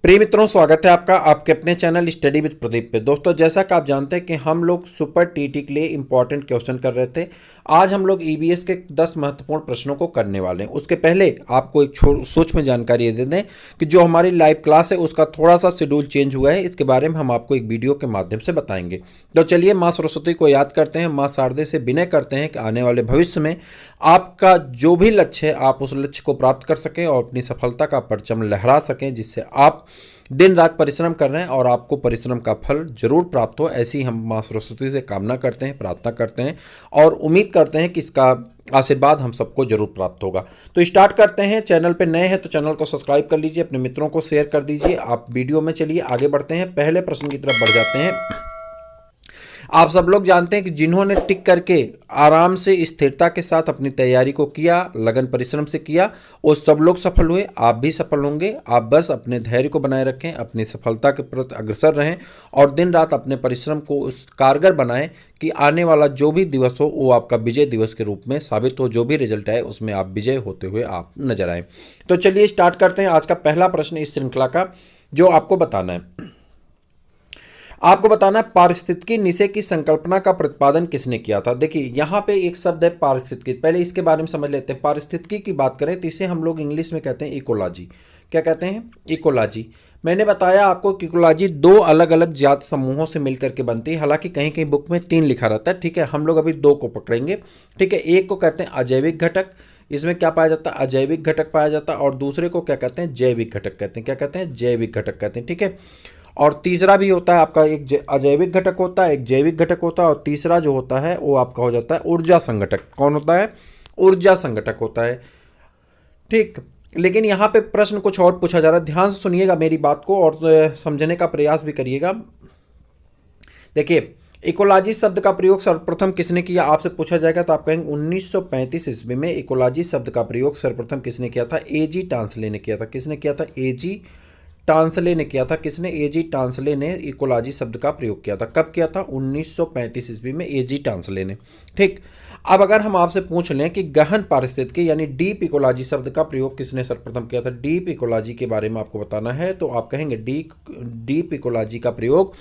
प्रिय मित्रों, स्वागत है आपका आपके अपने चैनल स्टडी विद प्रदीप पे। दोस्तों, जैसा कि आप जानते हैं कि हम लोग सुपर टीटी के लिए इंपॉर्टेंट क्वेश्चन कर रहे थे। आज हम लोग ईवीएस के 10 महत्वपूर्ण प्रश्नों को करने वाले हैं। उसके पहले आपको एक सूक्ष्म जानकारी दे दें कि जो हमारी लाइव क्लास है उसका थोड़ा सा शेड्यूल चेंज हुआ है। इसके बारे में हम आपको एक वीडियो के माध्यम से बताएंगे। तो चलिए माँ सरस्वती को याद करते हैं, माँ शारदे से विनय करते हैं कि आने वाले भविष्य में आपका जो भी लक्ष्य है आप उस लक्ष्य को प्राप्त कर सकें और अपनी सफलता का परचम लहरा सकें, जिससे आप दिन रात परिश्रम कर रहे हैं और आपको परिश्रम का फल जरूर प्राप्त हो। ऐसी हम माँ सरस्वती से कामना करते हैं, प्रार्थना करते हैं और उम्मीद करते हैं कि इसका आशीर्वाद हम सबको जरूर प्राप्त होगा। तो स्टार्ट करते हैं। चैनल पे नए हैं तो चैनल को सब्सक्राइब कर लीजिए, अपने मित्रों को शेयर कर दीजिए। आप वीडियो में चलिए आगे बढ़ते हैं, पहले प्रश्न की तरफ बढ़ जाते हैं। आप सब लोग जानते हैं कि जिन्होंने टिक करके आराम से स्थिरता के साथ अपनी तैयारी को किया, लगन परिश्रम से किया, वो सब लोग सफल हुए। आप भी सफल होंगे। आप बस अपने धैर्य को बनाए रखें, अपनी सफलता के प्रति अग्रसर रहें और दिन रात अपने परिश्रम को उस कारगर बनाएं कि आने वाला जो भी दिवस हो वो आपका विजय दिवस के रूप में साबित हो। जो भी रिजल्ट आए उसमें आप विजय होते हुए आप नजर आए। तो चलिए स्टार्ट करते हैं आज का पहला प्रश्न इस श्रृंखला का, जो आपको बताना है। आपको बताना है पारिस्थितिकी निषेध की संकल्पना का प्रतिपादन किसने किया था। देखिए यहाँ पे एक शब्द है पारिस्थितिकी, पहले इसके बारे में समझ लेते हैं। पारिस्थितिकी की बात करें तो इसे हम लोग इंग्लिश में कहते हैं इकोलॉजी। क्या कहते हैं? इकोलॉजी। मैंने बताया आपको कि इकोलॉजी दो अलग अलग जात समूहों से मिलकर के बनती है। हालांकि कहीं कहीं बुक में 3 लिखा रहता है, ठीक है। हम लोग अभी 2 को पकड़ेंगे, ठीक है। एक को कहते हैं अजैविक घटक, इसमें क्या पाया जाता है? अजैविक घटक पाया जाता है। और दूसरे को क्या कहते हैं? जैविक घटक कहते हैं। क्या कहते हैं? जैविक घटक कहते हैं, ठीक है। और तीसरा भी होता है आपका, एक अजैविक घटक होता है, एक जैविक घटक होता है, और तीसरा जो होता है वो आपका हो जाता है ऊर्जा संघटक। कौन होता है? ऊर्जा संघटक होता है, ठीक। लेकिन यहाँ पे प्रश्न कुछ और पूछा जा रहा है, ध्यान से सुनिएगा मेरी बात को और समझने का प्रयास भी करिएगा। देखिए, इकोलॉजी शब्द का प्रयोग सर्वप्रथम किसने किया आपसे पूछा जाएगा तो आप कहेंगे 1935 ईस्वी में इकोलॉजी शब्द का प्रयोग सर्वप्रथम किसने किया था? एजी टांसले ने किया था। किसने किया था? एजी टांसले ने किया था। किसने? एजी टांसले ने इकोलॉजी शब्द का प्रयोग किया था। कब किया था? 1935 ईस्वी में एजी टांसले ने, ठीक। अब अगर हम आपसे पूछ लें कि गहन पारिस्थितिकी यानी डीप इकोलॉजी शब्द का प्रयोग किसने सर्वप्रथम किया था, डीप इकोलॉजी के बारे में आपको बताना है, तो आप कहेंगे डीप इकोलॉजी का प्रयोग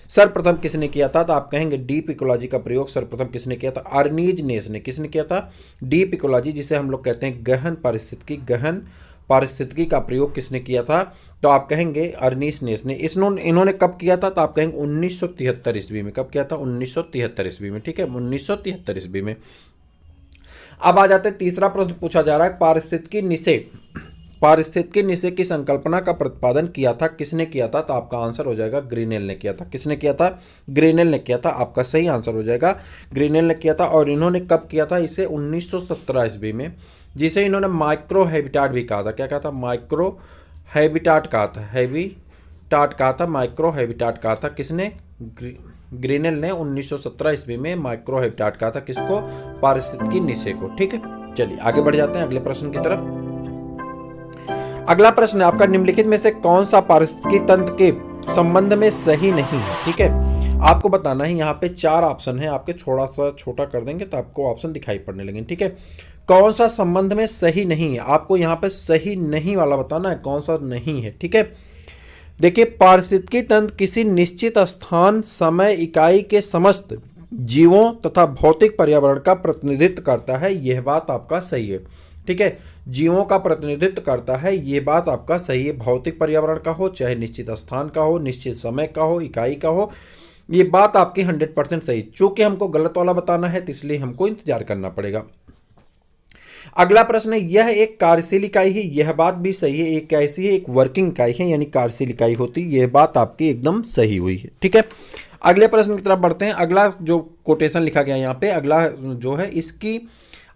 सर्वप्रथम किसने किया था? तो आप कहेंगे डीप इकोलॉजी का प्रयोग सर्वप्रथम किसने किया था? अर्नीज नेस ने। किसने किया था? डीप इकोलॉजी, जिसे हम लोग कहते हैं गहन पारिस्थितिकी का प्रयोग किसने किया था? तो आप कहेंगे अर्नीस नेस ने। इन्होंने कब किया था? तो आप कहेंगे 1973 ईस्वी में। कब किया था? 1973 ईस्वी में, ठीक है। 1973 ईस्वी में। अब आ जाते हैं, तीसरा प्रश्न पूछा जा रहा है पारिस्थितिकी निषेध की संकल्पना का प्रतिपादन किया था किसने किया था? तो आपका आंसर हो जाएगा ग्रीनेल ने किया था। किसने किया था? ग्रीनेल ने किया था। आपका सही आंसर हो जाएगा ग्रीनेल ने किया था। और इन्होंने कब किया था? इसे 1917 ईस्वी में, जिसे इन्होंने माइक्रो हैबिटाट भी कहा था। क्या कहा था? माइक्रो हैबिटाट कहा था। माइक्रो हैबिटाट कहा था। किसने? ग्रीनेल ने 1917 ईस्वी में माइक्रो हैबिटाट कहा था। किसको? पारिस्थितिकी निषेध को, ठीक है। चलिए आगे बढ़ जाते हैं अगले प्रश्न की तरफ। अगला प्रश्न है आपका, निम्नलिखित में से कौन सा पारिस्थितिकी तंत्र के संबंध में सही नहीं है, ठीक है। आपको बताना है, यहाँ पे 4 ऑप्शन है आपके, थोड़ा सा छोटा कर देंगे तो आपको ऑप्शन दिखाई पड़ने लगेंगे, ठीक है। कौन सा संबंध में सही नहीं है, आपको यहाँ पे सही नहीं वाला बताना है, कौन सा नहीं है, ठीक है। देखिए, पारिस्थितिकी तंत्र किसी निश्चित स्थान, समय, इकाई के समस्त जीवों तथा भौतिक पर्यावरण का प्रतिनिधित्व करता है, यह बात आपका सही है, ठीक है। जीवों का प्रतिनिधित्व करता है, ये बात आपका सही है। भौतिक पर्यावरण का हो, चाहे निश्चित स्थान का हो, निश्चित समय का हो, इकाई का हो, ये बात आपकी 100% सही। चूंकि हमको गलत वाला बताना है तो इसलिए हमको इंतजार करना पड़ेगा। अगला प्रश्न है, यह एक कार्यशील इकाई है, यह बात भी सही है। एक कैसी है? एक वर्किंग इकाई है, यानी कार्यशील इकाई होती है, यह बात आपकी एकदम सही हुई है, ठीक है। अगले प्रश्न की तरफ बढ़ते हैं। अगला जो कोटेशन लिखा गया यहाँ पे, अगला जो है, इसकी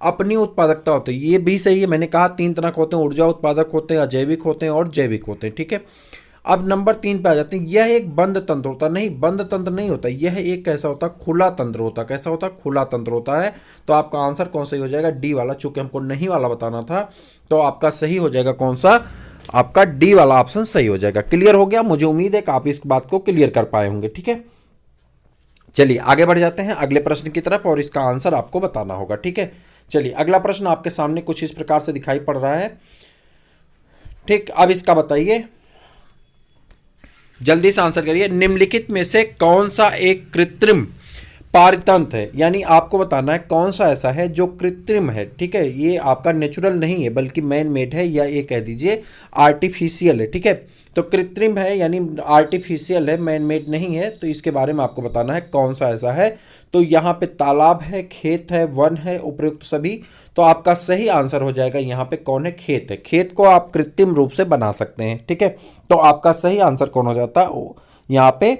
अपनी उत्पादकता होती है, ये भी सही है। मैंने कहा 3 तरह के होते हैं, ऊर्जा उत्पादक होते हैं, अजैविक होते हैं और जैविक होते हैं, ठीक है। अब नंबर 3 पे आ जाते हैं, यह एक बंद तंत्र होता है। नहीं, बंद तंत्र नहीं होता, यह एक कैसा होता है? खुला तंत्र होता है। कैसा होता है? खुला तंत्र होता है। तो आपका आंसर कौन सही हो जाएगा? डी वाला। चूंकि हमको नहीं वाला बताना था तो आपका सही हो जाएगा कौन सा? आपका डी वाला ऑप्शन सही हो जाएगा। क्लियर हो गया? मुझे उम्मीद है कि आप इस बात को क्लियर कर पाए होंगे, ठीक है। चलिए आगे बढ़ जाते हैं अगले प्रश्न की तरफ और इसका आंसर आपको बताना होगा, ठीक है। चलिए अगला प्रश्न आपके सामने कुछ इस प्रकार से दिखाई पड़ रहा है, ठीक। अब इसका बताइए, जल्दी से आंसर करिए। निम्नलिखित में से कौन सा एक कृत्रिम पारतंत्र है, यानी आपको बताना है कौन सा ऐसा है जो कृत्रिम है, ठीक है, ये आपका नेचुरल नहीं है बल्कि मैन मेड है, या ये कह दीजिए आर्टिफिशियल है, ठीक है। तो कृत्रिम है यानी आर्टिफिशियल है, मैन मेड नहीं है, तो इसके बारे में आपको बताना है कौन सा ऐसा है। तो यहाँ पे तालाब है, खेत है, वन है, उपयुक्त सभी। तो आपका सही आंसर हो जाएगा यहाँ पे कौन है, खेत है। खेत को आप कृत्रिम रूप से बना सकते हैं, ठीक है। तो आपका सही आंसर कौन हो जाता है, यहाँ पे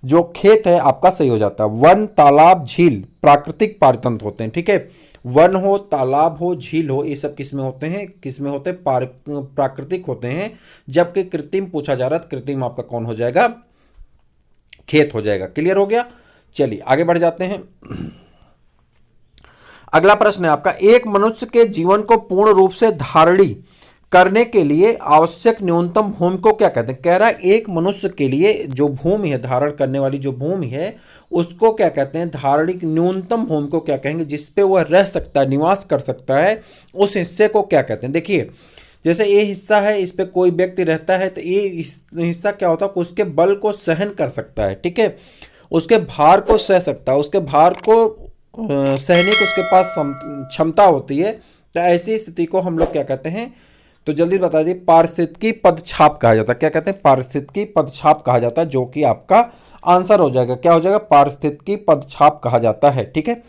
जो खेत है आपका सही हो जाता है। वन, तालाब, झील प्राकृतिक पारतंत्र होते हैं, ठीक है। वन हो, तालाब हो, झील हो, ये सब किसमें होते हैं, किसमें होते हैं, प्राकृतिक होते हैं। जबकि कृत्रिम पूछा जा रहा है, कृत्रिम आपका कौन हो जाएगा, खेत हो जाएगा। क्लियर हो गया। चलिए आगे बढ़ जाते हैं। अगला प्रश्न है आपका, एक मनुष्य के जीवन को पूर्ण रूप से धारणी करने के लिए आवश्यक न्यूनतम भूमि को क्या कहते हैं। कह रहा है एक मनुष्य के लिए जो भूमि है, धारण करने वाली जो भूमि है, उसको क्या कहते हैं, धारणिक न्यूनतम भूमि को क्या कहेंगे, जिसपे वह रह सकता है, निवास कर सकता है, उस हिस्से को क्या कहते हैं। देखिए जैसे ये हिस्सा है, इस पे कोई व्यक्ति रहता है, तो ये हिस्सा क्या होता है, उसके बल को सहन कर सकता है, ठीक है, उसके भार को सह सकता है, उसके भार को सहने की उसके पास क्षमता होती है। तो ऐसी स्थिति को हम लोग क्या कहते हैं, तो जल्दी बता दीजिए। पारिस्थितिकी पदछाप कहा जाता है। क्या कहते हैं, पारिस्थितिकी पदछाप कहा जाता है, जो कि आपका आंसर हो जाएगा। क्या हो जाएगा, पारिस्थितिकी पदछाप कहा जाता है, ठीक है।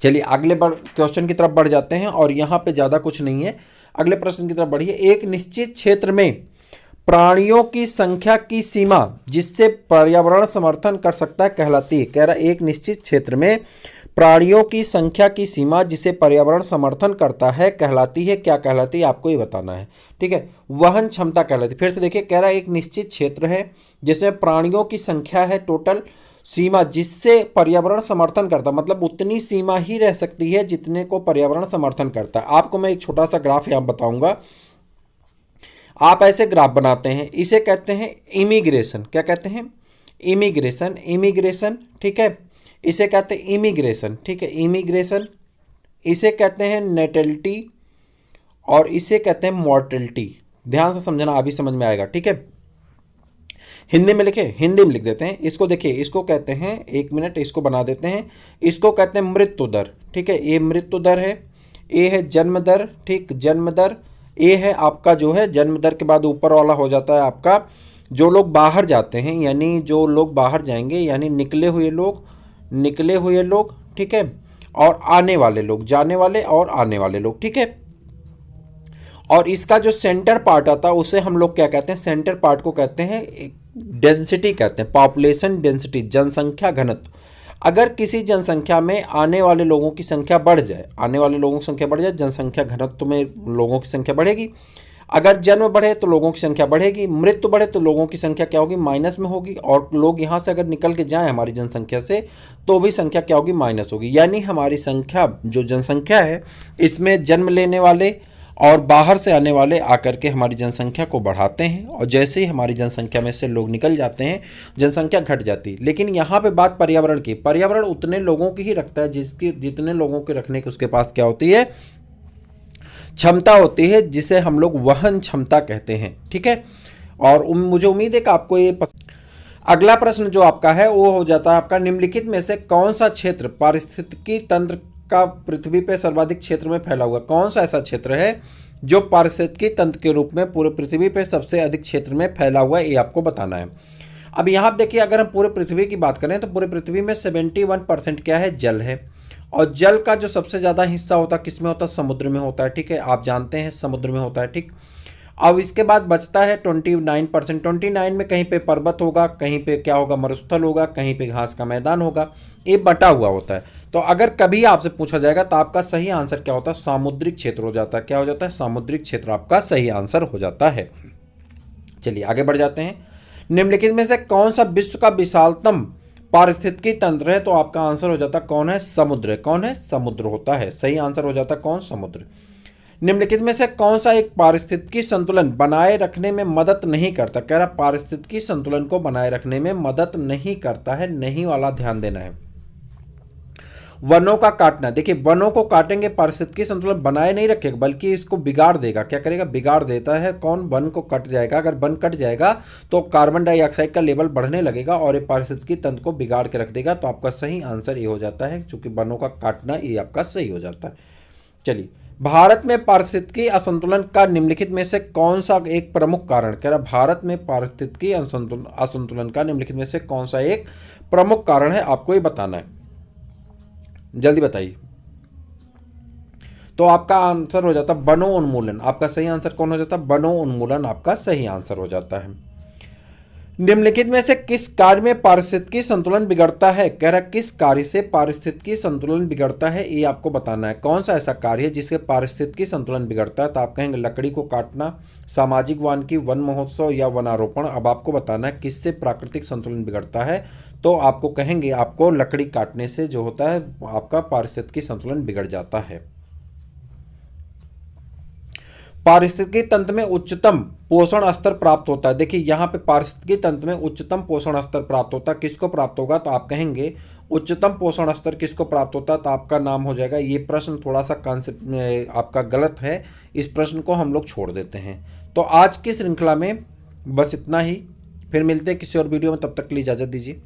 चलिए अगले क्वेश्चन की तरफ बढ़ जाते हैं, और यहाँ पे ज़्यादा कुछ नहीं है। अगले प्रश्न की तरफ बढ़िए। एक निश्चित क्षेत्र में प्राणियों की संख्या की सीमा जिससे पर्यावरण समर्थन कर सकता है कहलाती है। कह रहा है एक निश्चित क्षेत्र में प्राणियों की संख्या की सीमा जिसे पर्यावरण समर्थन करता है कहलाती है। क्या कहलाती है, आपको ये बताना है, ठीक है। वहन क्षमता कहलाती है। फिर से देखिए, कह रहा है एक निश्चित क्षेत्र है जिसमें प्राणियों की संख्या है टोटल, सीमा जिससे पर्यावरण समर्थन करता, मतलब उतनी सीमा ही रह सकती है जितने को पर्यावरण समर्थन करता है। आपको मैं एक छोटा सा ग्राफ यहाँ बताऊंगा। आप ऐसे ग्राफ बनाते हैं, इसे कहते हैं इमिग्रेशन। क्या कहते हैं, इमिग्रेशन, इमिग्रेशन, ठीक है। इसे कहते हैं इमिग्रेशन, ठीक है, इमिग्रेशन। इसे कहते हैं नेटलिटी, और इसे कहते हैं मॉर्टलिटी। ध्यान से समझना, अभी समझ में आएगा, ठीक है। हिंदी में लिखे, हिंदी में लिख देते हैं इसको। देखिए इसको कहते हैं, एक मिनट इसको बना देते हैं, इसको कहते हैं मृत्यु दर, ठीक है। ये मृत्यु दर है, ये है जन्म दर, ठीक, जन्म दर। ये है आपका जो है जन्म दर के बाद ऊपर वाला हो जाता है आपका जो लोग बाहर जाते हैं, यानी जो लोग बाहर जाएंगे, यानी निकले हुए लोग, निकले हुए लोग, ठीक है, और आने वाले लोग, जाने वाले और आने वाले लोग, ठीक है। और इसका जो सेंटर पार्ट आता है उसे हम लोग क्या कहते हैं, सेंटर पार्ट को कहते हैं डेंसिटी, कहते हैं पॉपुलेशन डेंसिटी, जनसंख्या घनत्व। अगर किसी जनसंख्या में आने वाले लोगों की संख्या बढ़ जाए, आने वाले लोगों की संख्या बढ़ जाए, जनसंख्या घनत्व में लोगों की संख्या बढ़ेगी। अगर जन्म बढ़े तो लोगों की संख्या बढ़ेगी, मृत्यु बढ़े तो लोगों की संख्या क्या होगी, माइनस में होगी। और लोग यहाँ से अगर निकल के जाएं हमारी जनसंख्या से, तो भी संख्या क्या होगी, माइनस होगी। यानी हमारी संख्या, जो जनसंख्या है, इसमें जन्म लेने वाले और बाहर से आने वाले आकर के हमारी जनसंख्या को बढ़ाते हैं, और जैसे ही हमारी जनसंख्या में से लोग निकल जाते हैं, जनसंख्या घट जाती है। लेकिन यहाँ पे बात पर्यावरण की, पर्यावरण उतने लोगों की ही रखता है जिसकी, जितने लोगों के रखने की उसके पास क्या होती है, क्षमता होती है, जिसे हम लोग वहन क्षमता कहते हैं, ठीक है। और मुझे उम्मीद है कि आपको ये अगला प्रश्न जो आपका है वो हो जाता है आपका, निम्नलिखित में से कौन सा क्षेत्र पारिस्थितिकी तंत्र का पृथ्वी पे सर्वाधिक क्षेत्र में फैला हुआ, कौन सा ऐसा क्षेत्र है जो पारिस्थितिकी तंत्र के रूप में पूरे पृथ्वी पे सबसे अधिक क्षेत्र में फैला हुआ है, ये आपको बताना है। अब यहाँ देखिए, अगर हम पूरे पृथ्वी की बात करें तो पूरे पृथ्वी में 71% क्या है, जल है। और जल का जो सबसे ज़्यादा हिस्सा होता है किस में होता है, समुद्र में होता है, ठीक है, आप जानते हैं समुद्र में होता है, ठीक। अब इसके बाद बचता है 29%। 29 में कहीं पे पर्वत होगा, कहीं पे क्या होगा, मरुस्थल होगा, कहीं पे घास का मैदान होगा, ये बटा हुआ होता है। तो अगर कभी आपसे पूछा जाएगा तो आपका सही आंसर क्या होता है, सामुद्रिक क्षेत्र हो जाता है। क्या हो जाता है, सामुद्रिक क्षेत्र आपका सही आंसर हो जाता है। चलिए आगे बढ़ जाते हैं। निम्नलिखित में से कौन सा विश्व का विशालतम पारिस्थितिकी तंत्र है, तो आपका आंसर हो जाता कौन है, समुद्र। कौन है, समुद्र होता है। सही आंसर हो जाता कौन, समुद्र। निम्नलिखित में से कौन सा एक पारिस्थितिकी संतुलन बनाए रखने में मदद नहीं करता। कह रहा पारिस्थितिकी संतुलन को बनाए रखने में मदद नहीं करता है, नहीं वाला ध्यान देना है। वनों का काटना, देखिए वनों को काटेंगे पारिस्थितिकी संतुलन बनाए नहीं रखेगा बल्कि इसको बिगाड़ देगा। क्या करेगा? बिगाड़ देता है। कौन? वन को कट जाएगा। अगर वन कट जाएगा तो कार्बन डाइऑक्साइड का लेवल बढ़ने लगेगा और ये पारिस्थितिकी तंत्र को बिगाड़ के रख देगा। तो आपका सही आंसर ये हो जाता है, क्योंकि वनों का काटना ये आपका सही हो जाता है। चलिए, भारत में पारिस्थितिकी असंतुलन का निम्नलिखित में से कौन सा एक प्रमुख कारण, कह रहा भारत में पारिस्थितिकी असंतुलन का निम्नलिखित में से कौन सा एक प्रमुख कारण है, आपको ये बताना है। जल्दी बताइए। तो आपका आंसर हो जाता वनोन्मूलन। आपका सही आंसर कौन हो जाता? वनोन्मूलन आपका सही आंसर हो जाता है। निम्नलिखित में से किस कार्य में पारिस्थितिकी संतुलन बिगड़ता है? कह रहा किस कार्य से पारिस्थितिकी संतुलन बिगड़ता है, ये आपको बताना है। कौन सा ऐसा कार्य है जिससे पारिस्थितिकी संतुलन बिगड़ता है? तो आप कहेंगे लकड़ी को काटना, सामाजिक वानिकी, वन महोत्सव या वनारोपण। अब आपको बताना है किससे प्राकृतिक संतुलन बिगड़ता है। तो आपको कहेंगे आपको लकड़ी काटने से जो होता है आपका पारिस्थितिकी संतुलन बिगड़ जाता है। पारिस्थितिकी तंत्र में उच्चतम पोषण स्तर प्राप्त होता है। देखिए यहाँ पे पारिस्थितिकी तंत्र में उच्चतम पोषण स्तर प्राप्त होता है, किसको प्राप्त होगा? तो आप कहेंगे उच्चतम पोषण स्तर किसको प्राप्त होता है? तो आपका नाम हो जाएगा, ये प्रश्न थोड़ा सा कॉन्सेप्ट में आपका गलत है, इस प्रश्न को हम लोग छोड़ देते हैं। तो आज की श्रृंखला में बस इतना ही, फिर मिलते हैं किसी और वीडियो में, तब तक के लिए इजाज़त दीजिए।